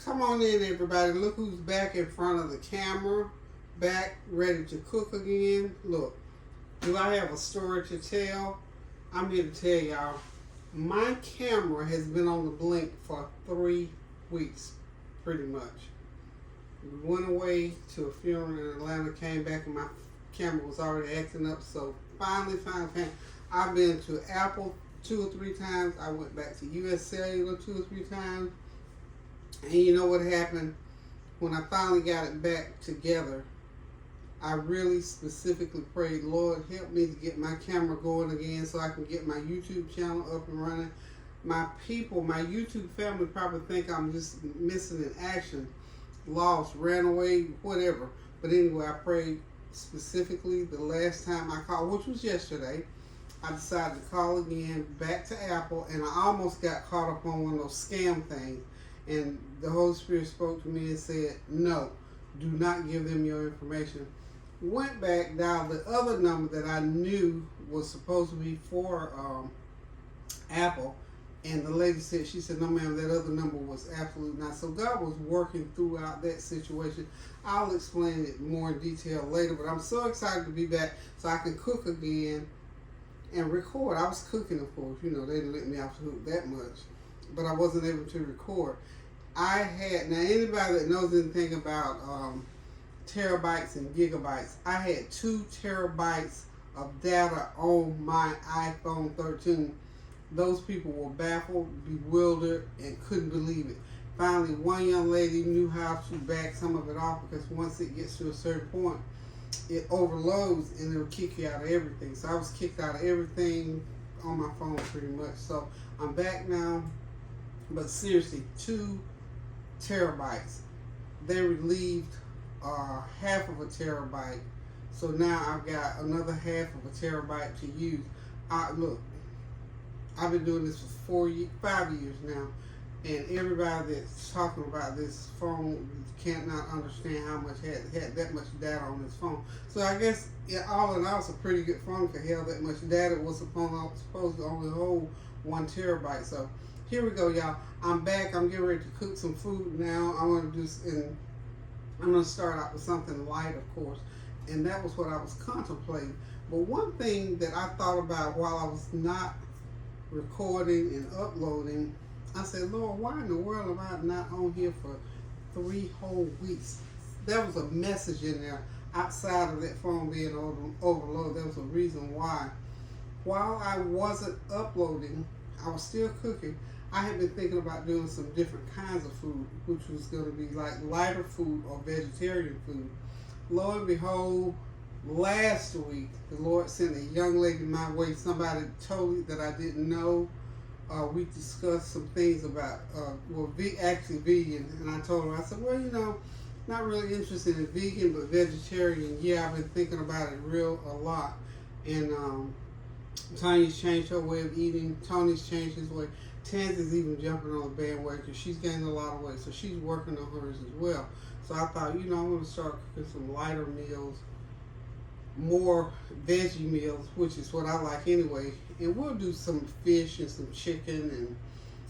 Come on in, everybody. Look who's back in front of the camera, back ready to cook again. Look, do I have a story to tell? I'm here to tell y'all. My camera has been on the blink for 3 weeks, pretty much. We went away to a funeral in Atlanta, came back, and my camera was already acting up. So finally, I've been to Apple 2 or 3 times. I went back to US Cellular 2 or 3 times. And you know what happened? When I finally got it back together, I really specifically prayed, Lord, help me to get my camera going again so I can get my YouTube channel up and running. My people, my YouTube family probably think I'm just missing in action, lost, ran away, whatever. But anyway, I prayed specifically the last time I called, which was yesterday. I decided to call again back to Apple, and I almost got caught up on one of those scam things. And the Holy Spirit spoke to me and said, no, do not give them your information. Went back, dialed the other number that I knew was supposed to be for Apple. And the lady said, she said, no ma'am, that other number was absolutely not. So God was working throughout that situation. I'll explain it more in detail later, but I'm so excited to be back so I can cook again and record. I was cooking, of course. You know, they didn't let me off the hook that much. But I wasn't able to record. I had, now anybody that knows anything about terabytes and gigabytes, I had 2 terabytes of data on my iPhone 13. Those people were baffled, bewildered, and couldn't believe it. Finally, one young lady knew how to back some of it off, because once it gets to a certain point, it overloads and it'll kick you out of everything. So I was kicked out of everything on my phone pretty much. So I'm back now. But seriously, 2 terabytes. They relieved half of a terabyte. So now I've got another half of a terabyte to use. Look, I've been doing this for 5 years now. And everybody that's talking about this phone cannot understand how much had that much data on this phone. So I guess all in all, it's a pretty good phone for hell that much data. Was supposed to only hold 1 terabyte. So here we go, y'all. I'm back. I'm getting ready to cook some food now. I'm going to start out with something light, of course. And that was what I was contemplating. But one thing that I thought about while I was not recording and uploading, I said, Lord, why in the world am I not on here for 3 whole weeks? There was a message in there outside of that phone being overloaded. There was a reason why. While I wasn't uploading, I was still cooking. I had been thinking about doing some different kinds of food, which was going to be like lighter food or vegetarian food. Lo and behold, last week, the Lord sent a young lady my way, somebody totally that I didn't know. We discussed some things about, actually vegan, and I told her, I said, well, you know, not really interested in vegan, but vegetarian. Yeah, I've been thinking about it a lot. And Tanya's changed her way of eating. Tony's changed his way. Tansy's even jumping on the bandwagon. She's gained a lot of weight, so she's working on hers as well. So I thought, you know, I'm going to start cooking some lighter meals, more veggie meals, which is what I like anyway. And we'll do some fish and some chicken and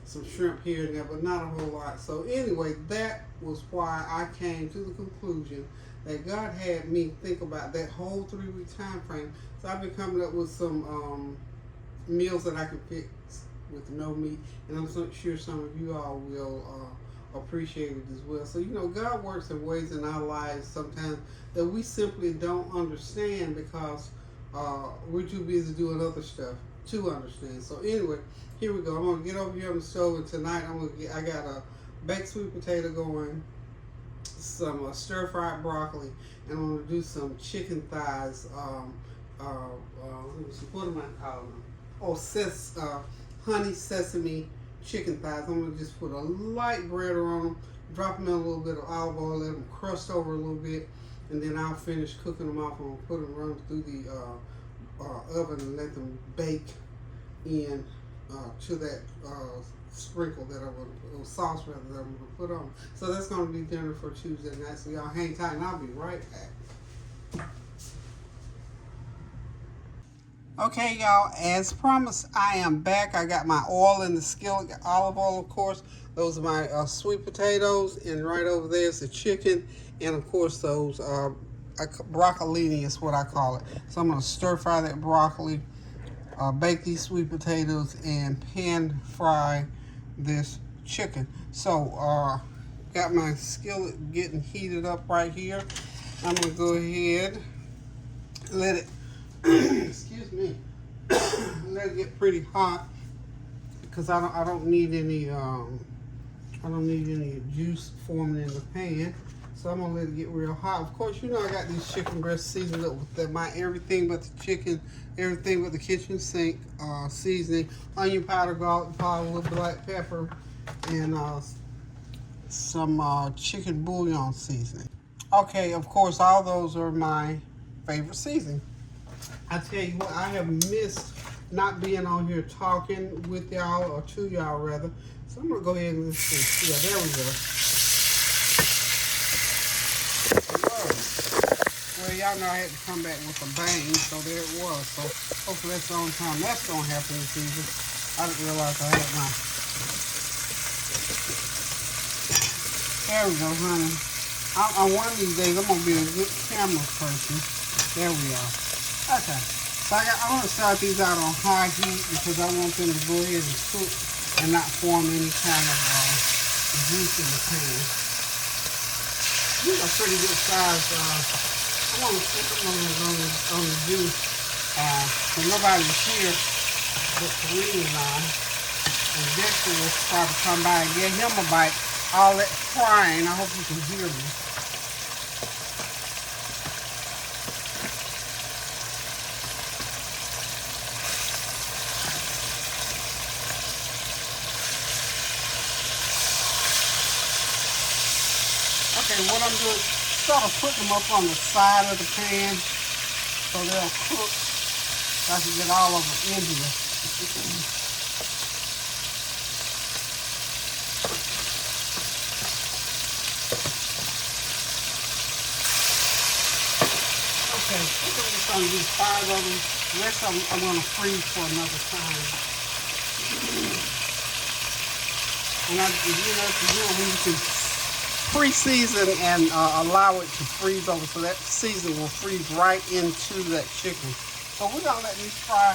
some shrimp here and there, but not a whole lot. So anyway, that was why I came to the conclusion that God had me think about that whole 3-week time frame. So I've been coming up with some meals that I can fix with no meat, and I'm so sure some of you all will appreciate it as well. So, you know, God works in ways in our lives sometimes that we simply don't understand because we're too busy doing other stuff to understand. So anyway, here we go. I'm gonna get over here on the stove, and tonight I got a baked sweet potato going, some stir-fried broccoli, and I'm gonna do some chicken thighs. What am I calling them? Oh, honey sesame chicken thighs. I'm going to just put a light breader on them, drop them in a little bit of olive oil, let them crust over a little bit, and then I'll finish cooking them off. I'm going to put them run through the oven and let them bake in to that sprinkle that I'm going to, or sauce rather, that I'm going to put on. So that's going to be dinner for Tuesday night. So y'all hang tight and I'll be right back. Okay, y'all, as promised, I am back. I got my oil in the skillet, olive oil, of course. Those are my sweet potatoes, and right over there is the chicken, and of course those broccolini is what I call it. So I'm going to stir fry that broccoli, bake these sweet potatoes, and pan fry this chicken. So got my skillet getting heated up right here. I'm going to go ahead, let it excuse me, let it get pretty hot, because I don't need any juice forming in the pan. So I'm gonna let it get real hot. Of course, you know I got these chicken breasts seasoned up with my everything but the chicken, everything but the kitchen sink seasoning, onion powder, garlic powder, a little black pepper, and some chicken bouillon seasoning. Okay, of course, all those are my favorite seasoning. I tell you what, I have missed not being on here talking with y'all, or to y'all rather. So I'm gonna go ahead and let's see. Yeah, there we go. Well, y'all know I had to come back with a bang, so there it was. So hopefully that's the only time that's gonna happen this season. I didn't realize I had my. There we go, honey. On one of these days, I'm gonna be a good camera person. There we are. Okay. So I want to start these out on high heat because I want them to go ahead and cook and not form any kind of juice in the pan. These are pretty good size. I want to put them on the juice. So nobody's here but Kareem and I. And Dexter will probably come by and get him a bite. All that frying. I hope you can hear me. Okay, what I'm doing, sort of putting them up on the side of the pan so they'll cook. So I can get all of them in here. Okay, I'm just going to do 5 of them. The rest of them I'm going to freeze for another time. And when you can pre-season and allow it to freeze over, so that season will freeze right into that chicken. So we're gonna let these fry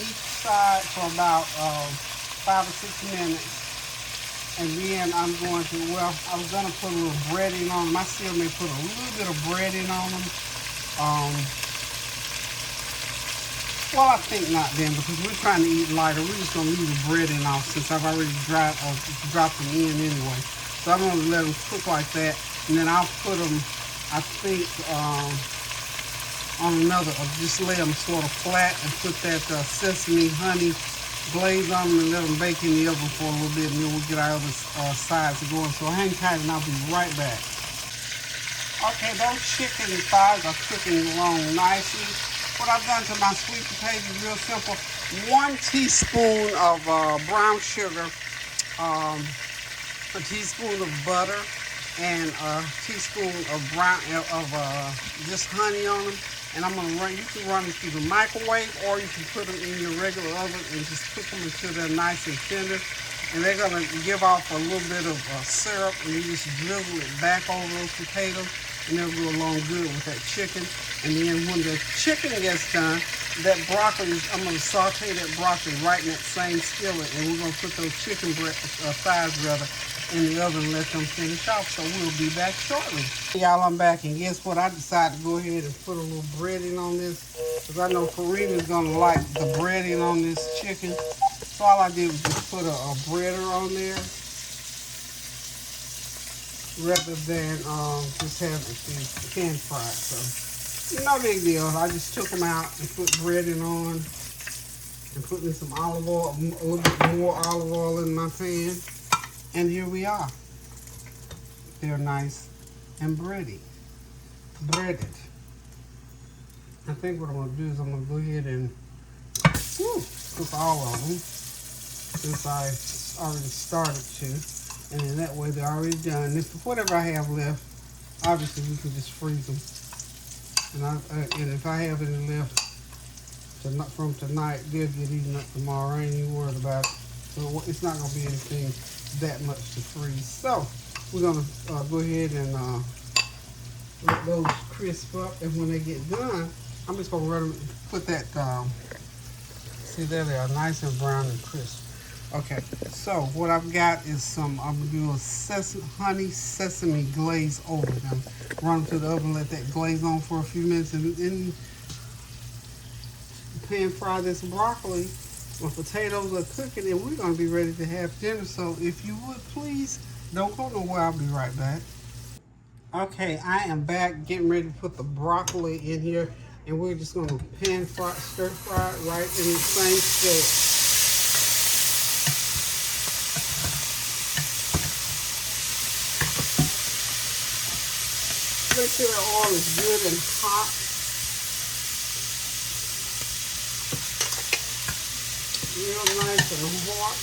each side for about 5 or 6 minutes, and then I'm going to, I was gonna put a little breading on them. I still may put a little bit of breading on them. Well, I think not then, because we're trying to eat lighter. We're just gonna leave the breading off since I've already dropped them in anyway. So I'm going to let them cook like that, and then I'll put them, I think, on another, just lay them sort of flat and put that sesame honey glaze on them and let them bake in the oven for a little bit, and then we'll get our other sides going. So hang tight and I'll be right back. Okay, those chicken thighs are cooking along nicely. What I've done to my sweet potatoes is real simple. 1 teaspoon of brown sugar, a teaspoon of butter, and a teaspoon of just honey on them. And I'm gonna you can run them through the microwave, or you can put them in your regular oven and just cook them until they're nice and tender. And they're gonna give off a little bit of syrup, and you just drizzle it back over those potatoes, and they'll go along good with that chicken. And then when the chicken gets done, that broccoli, I'm going to saute that broccoli right in that same skillet, and we're going to put those chicken thighs in the oven and let them finish off. So we'll be back shortly. Y'all, I'm back, and guess what? I decided to go ahead and put a little breading on this, because I know Kareem is going to like the breading on this chicken. So all I did was just put a breader on there, rather than just have it pan fried. So no big deal. I just took them out and put breading on and put in some olive oil, a little bit more olive oil in my pan. And here we are. They're nice and breaded. I think what I'm going to do is I'm going to go ahead and cook all of them, since I already started to. And then that way they're already done. If whatever I have left, obviously we can just freeze them. And if I have any left, from tonight. They'll get eaten up tomorrow. I ain't even worried about it. So it's not gonna be anything that much to freeze. So we're gonna go ahead and let those crisp up, and when they get done, I'm just gonna run them, put that. See, there they are, nice and brown and crisp. Okay, so what I've got is some, I'm gonna do a honey sesame glaze over them. Run them to the oven, let that glaze on for a few minutes, and then pan fry this broccoli. My potatoes are cooking, and we're gonna be ready to have dinner. So if you would please, don't go nowhere, I'll be right back. Okay, I am back getting ready to put the broccoli in here, and we're just gonna pan fry, stir fry it right in the same step. Make sure the oil is good and hot. Real nice and hot.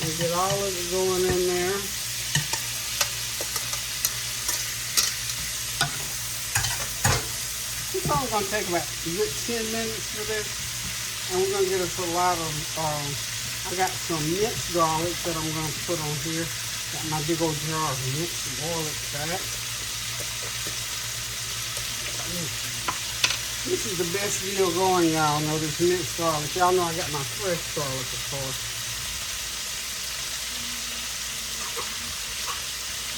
And get all of it going in there. This one's gonna take about a good 10 minutes for this. And we're gonna get us a lot of, I got some minced garlic that I'm gonna put on here. Got my big old jar of minced garlic back. This is the best deal going, y'all know, this minced garlic. Y'all know I got my fresh garlic, of course.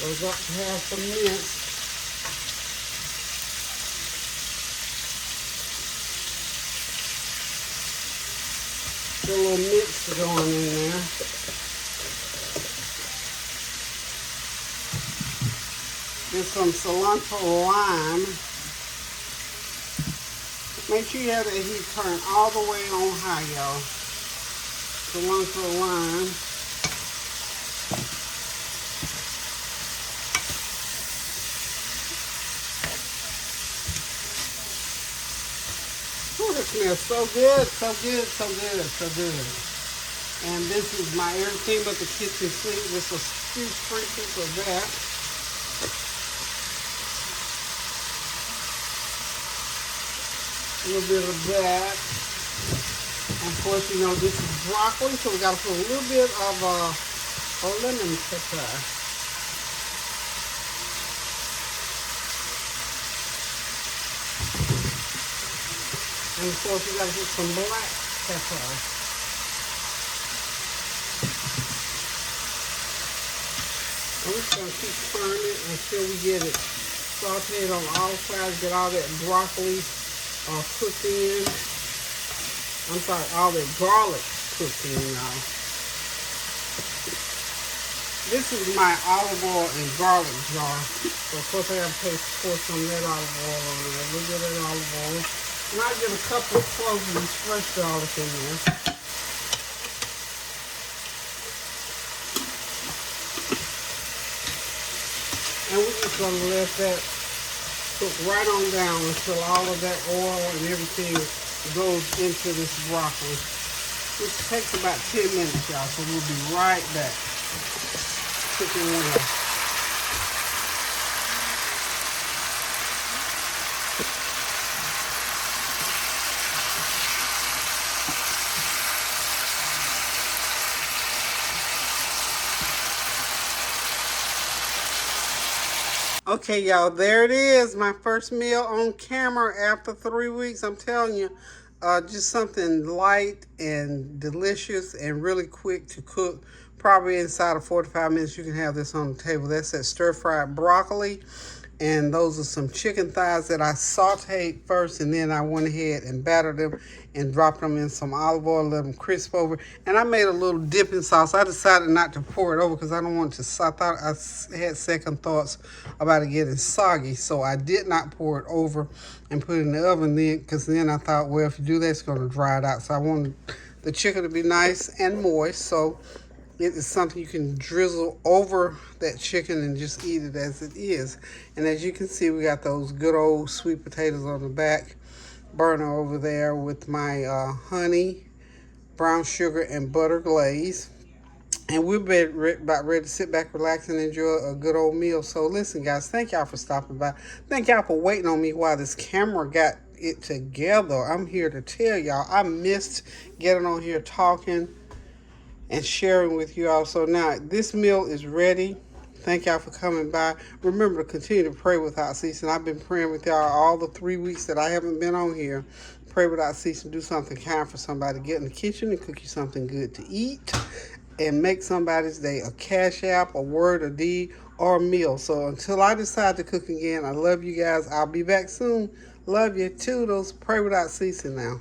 We've got to have some mince. Get a little mince going in there. There's some cilantro lime. Make sure you have that heat turned all the way on high, y'all. Cilantro lime. Oh, it smells so good, so good, so good, so good. And this is my everything but the kitchen sink. Just a few sprinkles of that. A little bit of that. And of course, you know, this is broccoli, so we got to put a little bit of a lemon pepper. And of course, you got to get some black pepper. I'm just going to keep turning it until we get it sauteed on all sides, get all that broccoli cooked in. I'm sorry, all that garlic cooked in, y'all. This is my olive oil and garlic jar. So of course I have to pour some of that olive oil on there, a little bit of that olive oil. And I get a couple of cloves of this fresh garlic in there. And we're just gonna let that cook right on down until all of that oil and everything goes into this broccoli. This takes about 10 minutes, y'all, so we'll be right back. Cooking well. Okay, y'all, there it is. My first meal on camera after 3 weeks. I'm telling you, just something light and delicious and really quick to cook. Probably inside of 45 minutes, you can have this on the table. That's that stir-fried broccoli. And those are some chicken thighs that I sauteed first, and then I went ahead and battered them and dropped them in some olive oil, let them crisp over. And I made a little dipping sauce. I decided not to pour it over because I don't want it to, I thought I had second thoughts about it getting soggy. So I did not pour it over and put it in the oven then, because then I thought, well, if you do that, it's going to dry it out. So I wanted the chicken to be nice and moist. So it is something you can drizzle over that chicken and just eat it as it is. And as you can see, we got those good old sweet potatoes on the back burner over there with my honey, brown sugar, and butter glaze. And we're about ready to sit back, relax, and enjoy a good old meal. So listen, guys, thank y'all for stopping by. Thank y'all for waiting on me while this camera got it together. I'm here to tell y'all, I missed getting on here talking and sharing with you all. So now this meal is ready. Thank y'all for coming by. Remember to continue to pray without ceasing. I've been praying with y'all all the 3 weeks that I haven't been on here. Pray without ceasing. Do something kind for somebody. Get in the kitchen and cook you something good to eat. And make somebody's day a cash app, a word, a deed, or a meal. So until I decide to cook again, I love you guys. I'll be back soon. Love you. Toodles. Pray without ceasing now.